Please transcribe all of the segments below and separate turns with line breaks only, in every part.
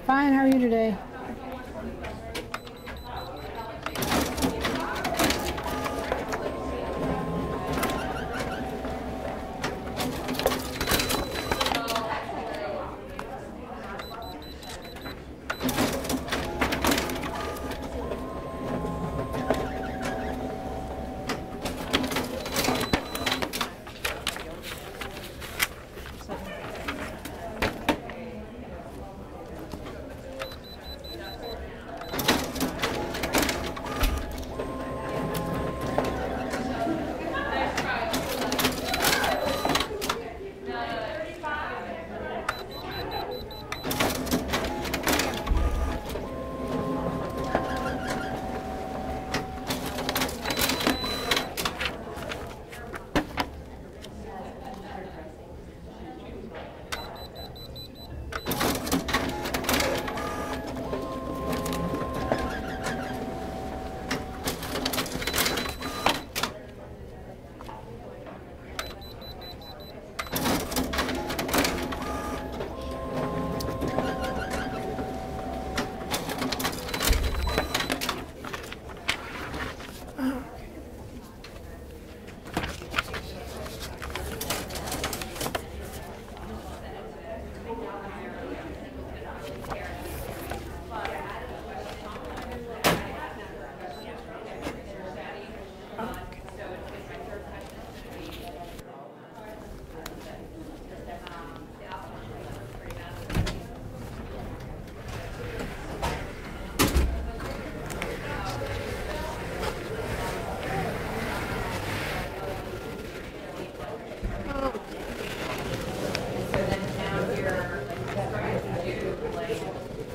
Fine, how are you today?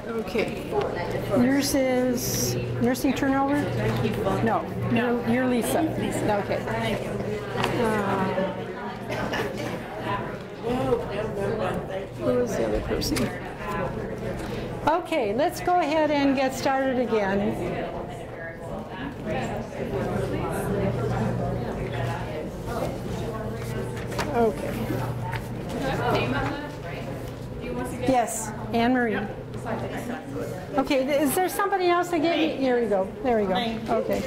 Okay. Nurses, nursing turnover? No, you're Lisa. Okay. Who's the other person? Okay, let's go ahead and get started again. Okay. Yes, Anne Marie. Okay, is there somebody else that gave me? Here we go. There we go. Okay.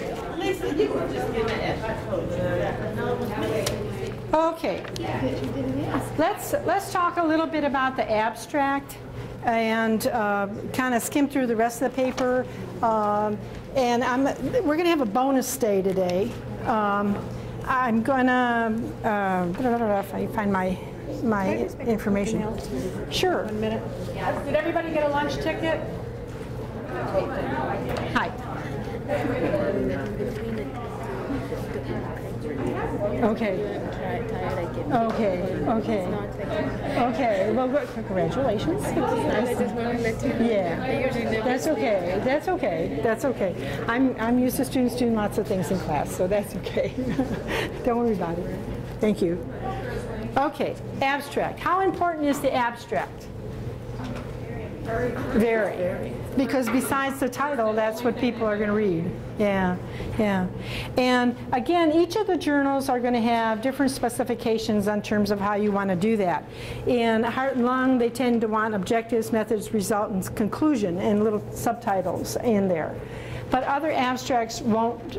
Okay. Let's talk a little bit about the abstract and kind of skim through the rest of the paper. And we're going to have a bonus day today. I'm going to, if I find my information. Sure. 1 minute.
Did everybody get a lunch ticket?
Hi. Okay. Okay. Well, good. Congratulations. Yeah. That's okay. That's okay. That's okay. I'm used to students doing lots of things in class, so that's okay. Don't worry about it. Thank you. Okay. Abstract. How important is the abstract? Very. Because besides the title, that's what people are going to read. Yeah. And again, each of the journals are going to have different specifications in terms of how you want to do that. In Heart and Lung, they tend to want objectives, methods, result, and conclusion, and little subtitles in there. But other abstracts won't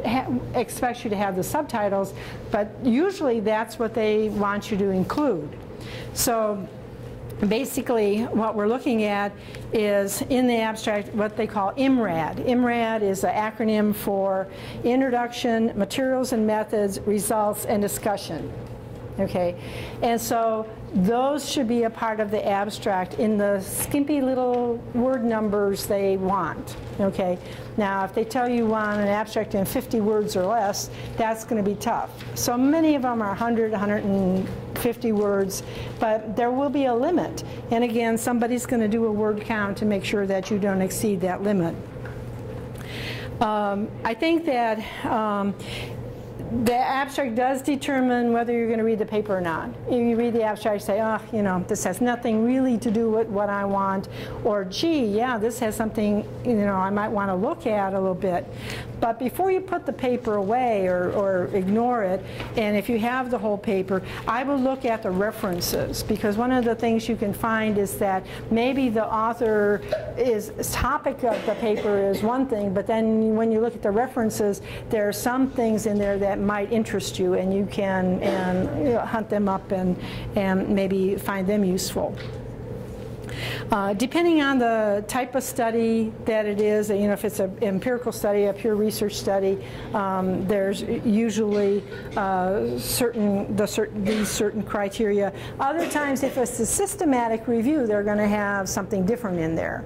expect you to have the subtitles, but usually that's what they want you to include. So basically, what we're looking at is, in the abstract, what they call IMRAD. IMRAD is an acronym for Introduction, Materials and Methods, Results, and Discussion. Okay, and so those should be a part of the abstract in the skimpy little word numbers they want. Okay, now if they tell you want an abstract in 50 words or less, that's going to be tough. So many of them are 100, 150 words, but there will be a limit. And again, somebody's going to do a word count to make sure that you don't exceed that limit. I think that the abstract does determine whether you're going to read the paper or not. You read the abstract, you say, oh, you know, this has nothing really to do with what I want, or gee, yeah, this has something, you know, I might want to look at a little bit. But before you put the paper away or ignore it, and if you have the whole paper, I will look at the references, because one of the things you can find is that maybe the author topic of the paper is one thing, but then when you look at the references, there are some things in there that might interest you, and you can you know, hunt them up and maybe find them useful. Depending on the type of study that it is, you know, if it's an empirical study, a pure research study, there's usually these certain criteria. Other times, if it's a systematic review, they're going to have something different in there.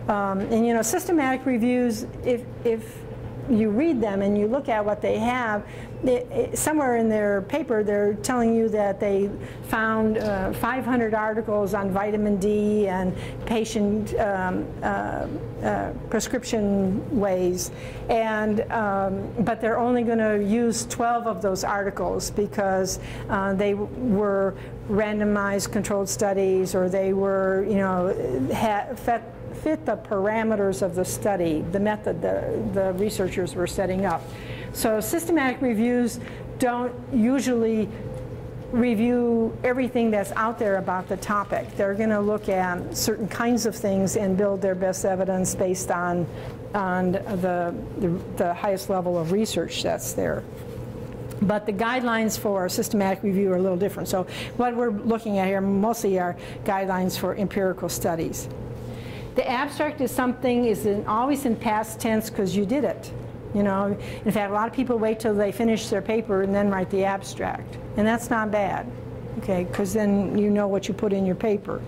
And you know, systematic reviews, if you read them and you look at what they have, somewhere in their paper they're telling you that they found 500 articles on vitamin D and patient prescription ways, and but they're only going to use 12 of those articles because they were randomized controlled studies, or they were, you know, fit the parameters of the study, the method the researchers were setting up. So systematic reviews don't usually review everything that's out there about the topic. They're going to look at certain kinds of things and build their best evidence based on the highest level of research that's there. But the guidelines for systematic review are a little different. So what we're looking at here mostly are guidelines for empirical studies. The abstract is something always in past tense because you did it. You know, in fact, a lot of people wait till they finish their paper and then write the abstract, and that's not bad, okay? Because then you know what you put in your paper.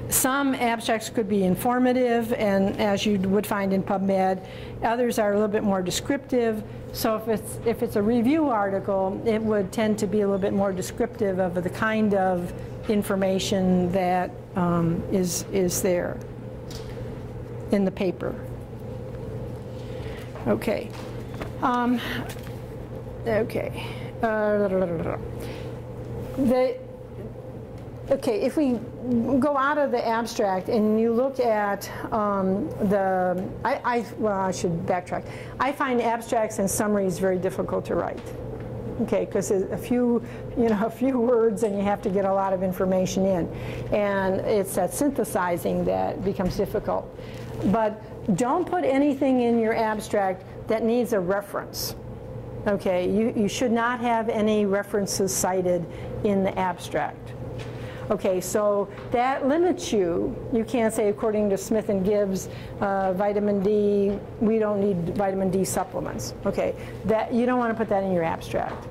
Some abstracts could be informative, and as you would find in PubMed, others are a little bit more descriptive. So if it's a review article, it would tend to be a little bit more descriptive of the kind of information that is there in the paper. Okay. Okay. Okay, if we go out of the abstract and you look at well, I should backtrack. I find abstracts and summaries very difficult to write. Okay, because a few words and you have to get a lot of information in, and it's that synthesizing that becomes difficult. But don't put anything in your abstract that needs a reference. Okay, you should not have any references cited in the abstract. Okay, so that limits you. You can't say, according to Smith and Gibbs, vitamin D, we don't need vitamin D supplements. Okay, that you don't want to put that in your abstract,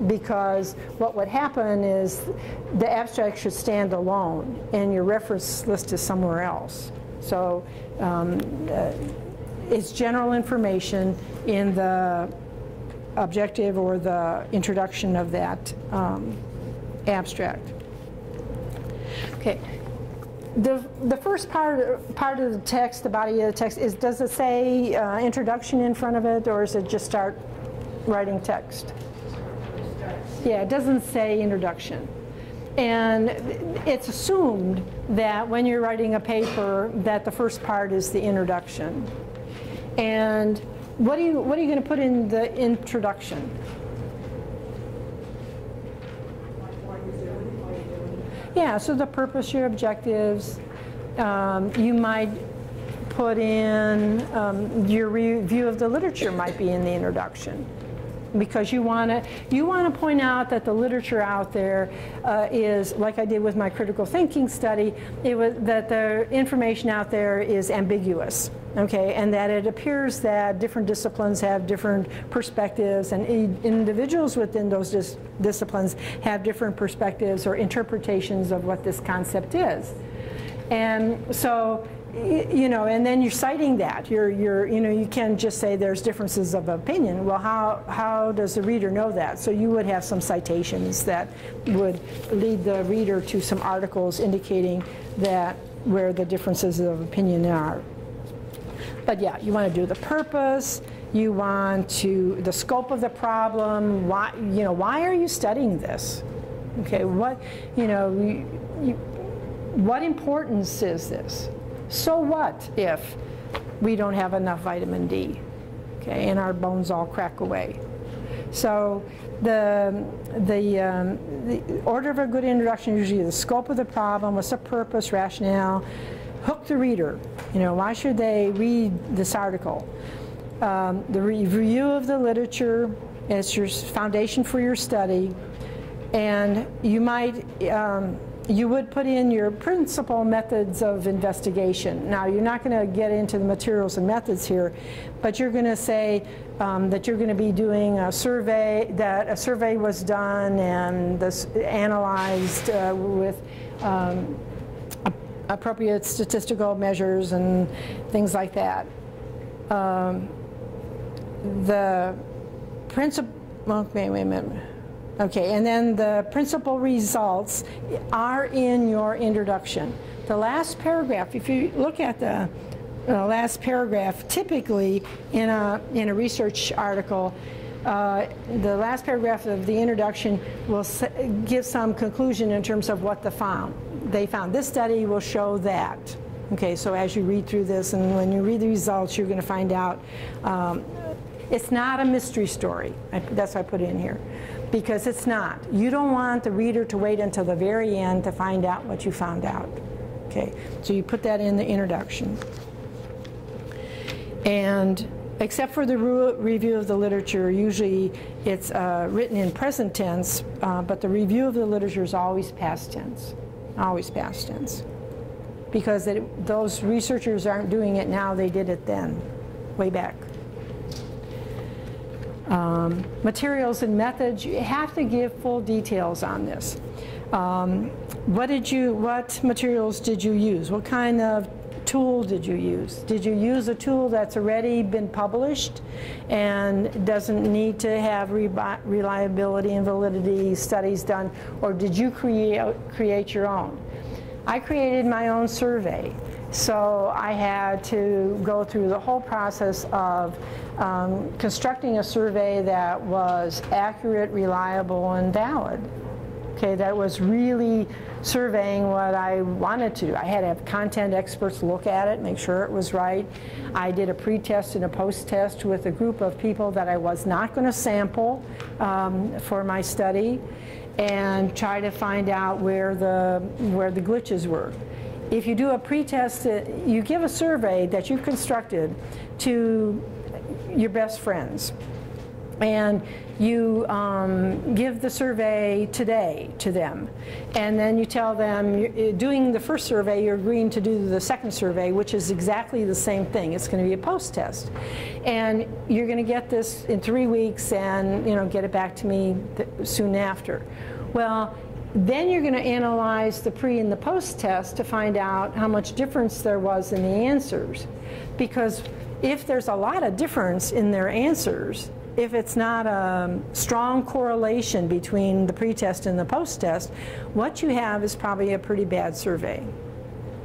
because what would happen is the abstract should stand alone and your reference list is somewhere else. So it's general information in the objective or the introduction of that abstract. Okay, the first part of the text, the body of the text, does it say introduction in front of it, or is it just start writing text? Yeah, it doesn't say introduction. And it's assumed that when you're writing a paper that the first part is the introduction. And what are you going to put in the introduction? Yeah, so the purpose, your objectives. You might put in your review of the literature might be in the introduction, because you want to point out that the literature out there is, like I did with my critical thinking study, that the information out there is ambiguous. Okay, and that it appears that different disciplines have different perspectives, and individuals within those disciplines have different perspectives or interpretations of what this concept is. And so, you know, and then you're citing that. You can just say there's differences of opinion. Well, how does the reader know that? So you would have some citations that would lead the reader to some articles indicating that where the differences of opinion are. But yeah, you want to do the purpose, you want to, the scope of the problem, why, you know, why are you studying this? Okay, what, you know, what importance is this? So what if we don't have enough vitamin D, okay, and our bones all crack away? So the order of a good introduction is usually the scope of the problem, what's the purpose, rationale, hook the reader. You know, why should they read this article? The review of the literature is your foundation for your study, and you might you would put in your principal methods of investigation. Now, you're not going to get into the materials and methods here, but you're going to say that you're going to be doing a survey, that a survey was done and this analyzed with appropriate statistical measures and things like that. The principal, okay, wait a minute. Okay, and then the principal results are in your introduction. The last paragraph, if you look at the last paragraph, typically in a research article, the last paragraph of the introduction will give some conclusion in terms of what they found. This study will show that. Okay, so as you read through this and when you read the results, you're going to find out it's not a mystery story. That's why I put it in here. Because it's not. You don't want the reader to wait until the very end to find out what you found out. Okay, so you put that in the introduction. And except for the review of the literature, usually it's written in present tense, but the review of the literature is always past tense. Always past tense. Because those researchers aren't doing it now, they did it then, way back. Materials and methods, you have to give full details on this. What materials did you use? What kind of tool did you use? Did you use a tool that's already been published and doesn't need to have reliability and validity studies done, or did you create your own? I created my own survey. So I had to go through the whole process of constructing a survey that was accurate, reliable, and valid. Okay, that was really surveying what I wanted to. I had to have content experts look at it, make sure it was right. I did a pre-test and a post-test with a group of people that I was not going to sample for my study, and try to find out where the glitches were. If you do a pre-test, you give a survey that you've constructed to your best friends, and you give the survey today to them, and then you tell them, doing the first survey, you're agreeing to do the second survey, which is exactly the same thing. It's going to be a post-test, and you're going to get this in 3 weeks, and get it back to me soon after. Well, then you're going to analyze the pre and the post test to find out how much difference there was in the answers. Because if there's a lot of difference in their answers, if it's not a strong correlation between the pre-test and the post-test, what you have is probably a pretty bad survey.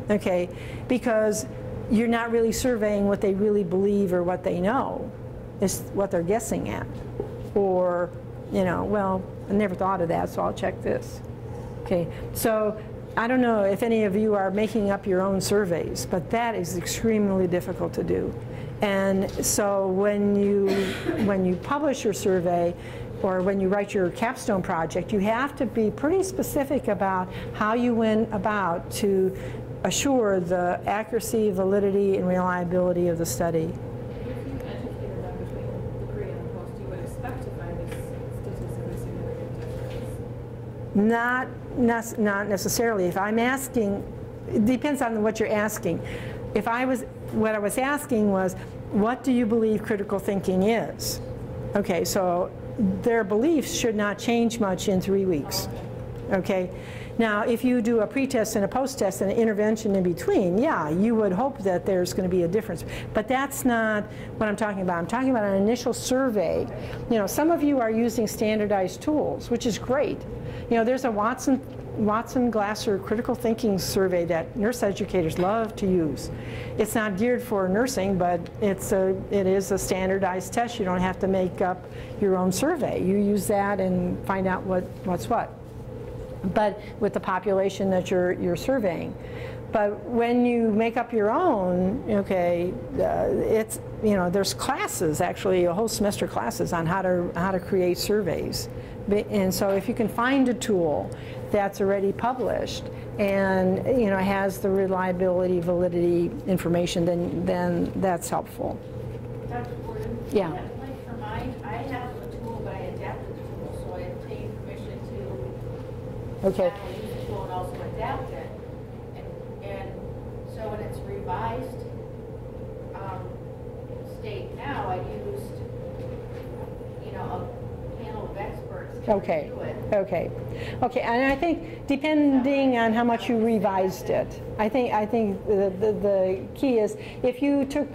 Okay? Because you're not really surveying what they really believe or what they know. It's what they're guessing at. Or, well, I never thought of that, so I'll check this. Okay, so I don't know if any of you are making up your own surveys, but that is extremely difficult to do. And so when you publish your survey, or when you write your capstone project, you have to be pretty specific about how you went about to assure the accuracy, validity, and reliability of the study. Not necessarily. If I'm asking, it depends on what you're asking. What I was asking was, what do you believe critical thinking is? Okay, so their beliefs should not change much in 3 weeks. Okay, now if you do a pre-test and a post-test and an intervention in between, yeah, you would hope that there's going to be a difference. But that's not what I'm talking about. I'm talking about an initial survey. Some of you are using standardized tools, which is great. There's a Watson Watson-Glasser critical thinking survey that nurse educators love to use. It's not geared for nursing, but it is a standardized test. You don't have to make up your own survey. You use that and find out what's what. But with the population that you're surveying. But when you make up your own, okay, it's, you know, there's classes, actually a whole semester classes on how to create surveys. And so if you can find a tool that's already published and, you know, has the reliability, validity information, then that's helpful.
Dr. Gordon?
Yeah.
Like for mine, I have a tool, but I adapted the tool, so I obtained permission to
Okay.
use the tool and also adapt it. And so when it's revised state now, I used, you know, a panel of experts to
Okay.
review it.
Okay. Okay. And I think depending on how much you revised it, I think the key is if you took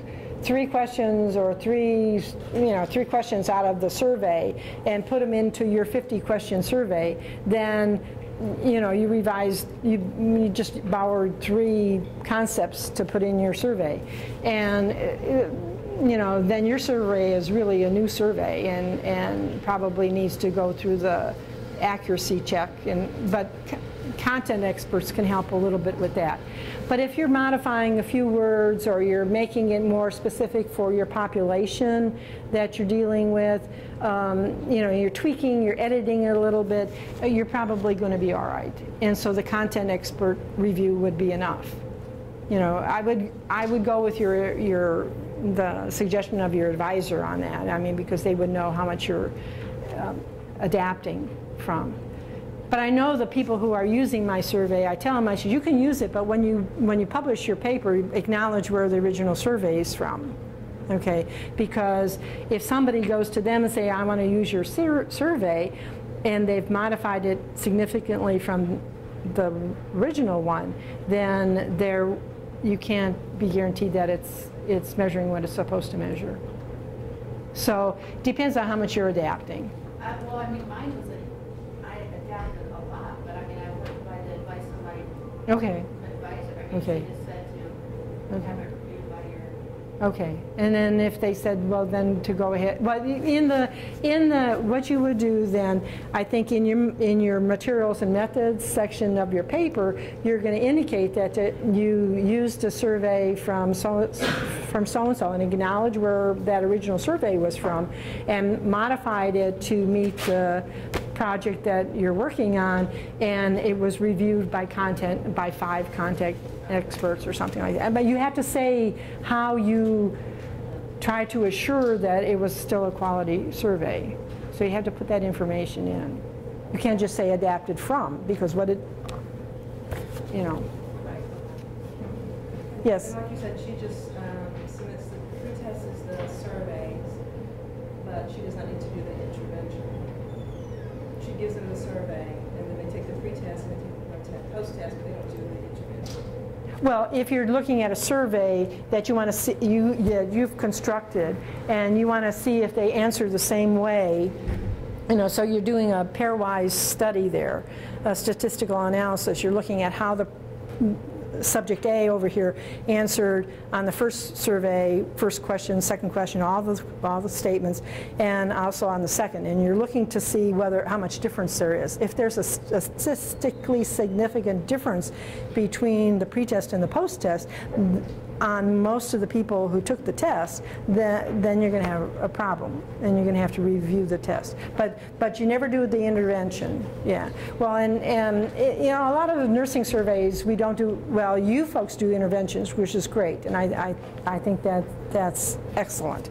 3 questions or three questions out of the survey and put them into your 50-question survey, then you know, you revised, you just borrowed 3 concepts to put in your survey, and you know, then your survey is really a new survey and probably needs to go through the accuracy check. But content experts can help a little bit with that. But if you're modifying a few words or you're making it more specific for your population that you're dealing with, you know, you're tweaking, you're editing it a little bit, you're probably going to be all right. And so the content expert review would be enough. You know, I would go with the suggestion of your advisor on that. I mean, because they would know how much you're adapting from. But I know the people who are using my survey, I tell them, I said, you can use it, but when you publish your paper, acknowledge where the original survey is from. Okay? Because if somebody goes to them and say, I want to use your survey, and they've modified it significantly from the original one, then you can't be guaranteed that it's measuring what it's supposed to measure. So it depends on how much you're adapting.
Well, I mean, mine was I adapted a lot, but I mean, I went by the advice of my
Okay.
advisor. I mean,
Okay.
she just said to have it reviewed by your.
Okay, and then if they said, well, then to go ahead. Well, in the what you would do then, I think in your materials and methods section of your paper, you're going to indicate that you used a survey from so and acknowledge where that original survey was from, and modified it to meet the project that you're working on, and it was reviewed by 5 contact experts or something like that. But you have to say how you try to assure that it was still a quality survey. So you have to put that information in. You can't just say adapted from, because what it, you know.
Right.
Yes?
And like you said, she just submits the pretest is the surveys, but she does not need to do the intervention. She gives them the survey, and then they take the pretest and they take the post-test, but they don't do the intervention.
Well, if you're looking at a survey that you want to see, you've constructed, and you want to see if they answer the same way, you know, so you're doing a pairwise study there, a statistical analysis. You're looking at how the subject A over here answered on the first survey, first question, second question, all the statements, and also on the second. And you're looking to see how much difference there is. If there's a statistically significant difference between the pretest and the post-test on most of the people who took the test, then you're going to have a problem, and you're going to have to review the test. But you never do the intervention. Yeah. Well, and you know, a lot of the nursing surveys we don't do. Well, you folks do interventions, which is great, and I think that's excellent.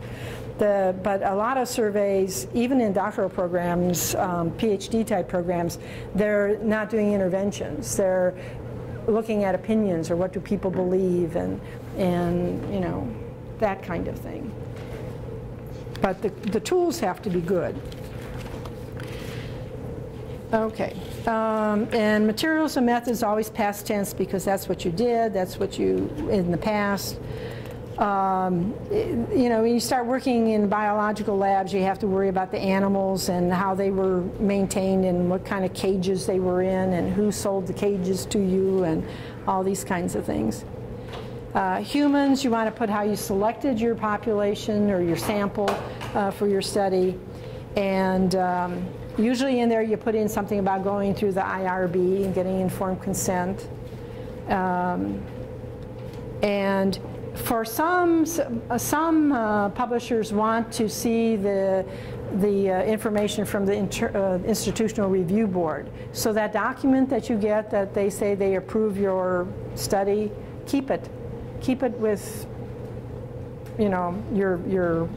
But a lot of surveys, even in doctoral programs, PhD type programs, they're not doing interventions. They're looking at opinions, or what do people believe, and you know, that kind of thing. But the tools have to be good. Okay, and materials and methods always past tense, because that's what you did, that's what you in the past. You know, when you start working in biological labs, you have to worry about the animals and how they were maintained and what kind of cages they were in and who sold the cages to you and all these kinds of things. Humans, you want to put how you selected your population or your sample for your study. And usually in there you put in something about going through the IRB and getting informed consent. And for some publishers want to see the information from the institutional review board. So that document that you get that they say they approve your study, keep it. Keep it with, you know, your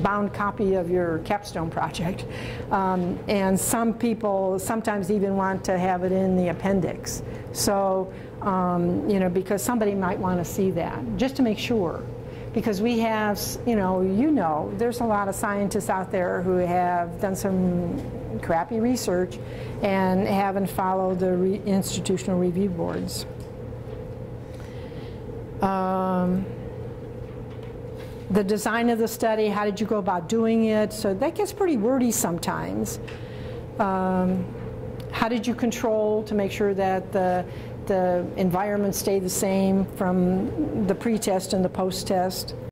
bound copy of your capstone project. And some people sometimes even want to have it in the appendix. So, you know, because somebody might want to see that, just to make sure. Because we have, you know, there's a lot of scientists out there who have done some crappy research and haven't followed the institutional review boards. The design of the study, how did you go about doing it? So that gets pretty wordy sometimes. How did you control to make sure that the environment stayed the same from the pre-test and the post-test?